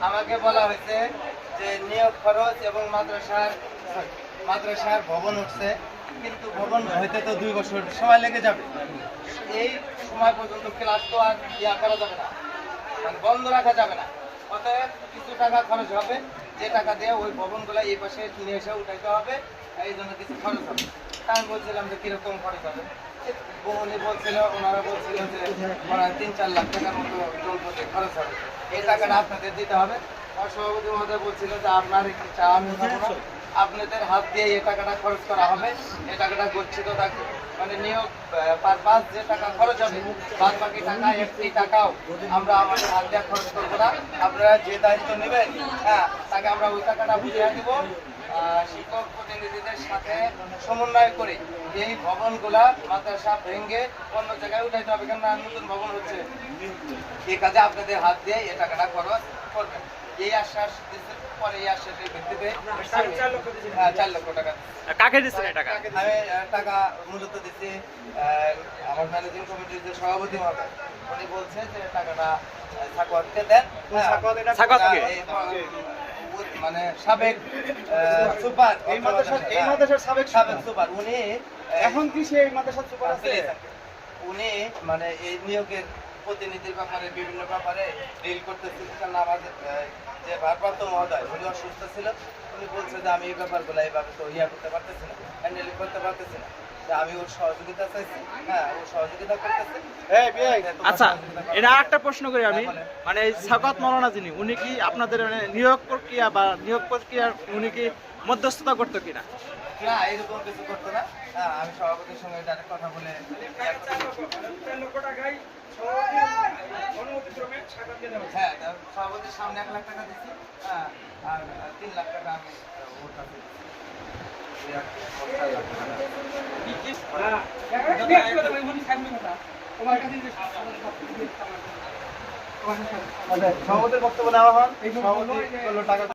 আমাকে বলা হয়েছে যে নিয়োগ খরচ এবং মাদ্রাসার ভবন উঠছে, কিন্তু ভবন হইতে তো 2 বছর সময় লেগে যাবে। এই সময় পর্যন্ত ক্লাস তো আর করা যাবে না, মানে বন্ধ রাখা যাবে না। অতএব কিছু টাকা খরচ হবে, যে টাকা দিয়ে ওই ভবনগুলো এই পাশে নিয়ে এসে উঠাইতে হবে, এই জন্য কিছু খরচ হবে। আমি বলছিলাম যে কিরকম খরচ হবে, ওনারা বলছিল যে 3-4 লাখ টাকার মতো জনপথে খরচ হবে, এই টাকাটা আপনাদের দিতে হবে। সভাপতি মহোদয় বলছিল যে আপনার একটু চা আমি আপনাদের হাত দিয়ে এই টাকাটা খরচ করা হবে, এই টাকাটা গচ্ছিত থাকবে, মানে নিয়োগ পারপাস যে টাকা খরচ হবে, বাদ বাকি টাকা একটি টাকাও আমরা আমাদের হাত দিয়ে খরচ করবো না। আপনারা যে দায়িত্ব নেবেন, হ্যাঁ, তাকে আমরা ওই টাকাটা বুঝিয়ে দিব। শিক্ষক প্রতিনিধিদের সাথে সমন্বয় করে এই ভবনগুলা মাদ্রাসা ভেঙে অন্য জায়গায় উঠাইতে হবে, কেননা নতুন ভবন হচ্ছে। এই কাজে আপনাদের হাত দিয়ে এই টাকাটা খরচ করবেন, এই আশ্বাস দিচ্ছে। পরে এই আশ্বাসের ভিত্তিতে 4 লক্ষ টাকা। কাকে দিচ্ছেন এই টাকা? আমি টাকা মূলত দিচ্ছি আমার ম্যানেজিং কমিটির যে সভাপতি মহোদয়, উনি বলছে যে টাকাটা সাকওয়াতকে দেন। মানে সাবেক সুপার, এই মাদ্রাসার সাবেক সুপার, উনি এখন কি সেই মাদ্রাসার সুপার আছে? উনি মানে এই নিয়োগের প্রতিনিধির ব্যাপারে বিভিন্ন ব্যাপারে ডিল করতেছিলেন। কারণ আমাদের যে ভারপ্রাপ্ত মহোদয় উনি অসুস্থ ছিল, উনি বলছে যে আমি এই ব্যাপারগুলো এইভাবে তো করতে পারতেছি না, হ্যান্ডেল করতে পারতেছি না, আমি ওর সহযোগিতা চাইছি। হ্যাঁ, ও সহযোগিতা করতেছে। আচ্ছা, এটা একটা প্রশ্ন করি আমি, মানে সাকওয়াত মাওলানা যিনি, উনি কি আপনাদের মানে নিয়োগ প্রক্রিয়ার উনি কি মধ্যস্থতা করতো কিনা? না, এরকম কিছু করতো না। হ্যাঁ, আমি সভাপতির সঙ্গে ডাইরেক্ট কথা বলে হ্যাঁ, সভাপতির সামনে 1 লাখ টাকা দিচ্ছি, হ্যাঁ, আর 3 লাখ টাকা আমি ওর কাছে সভাপতির বক্তব্য নেওয়া হন। সভাপতি টাকা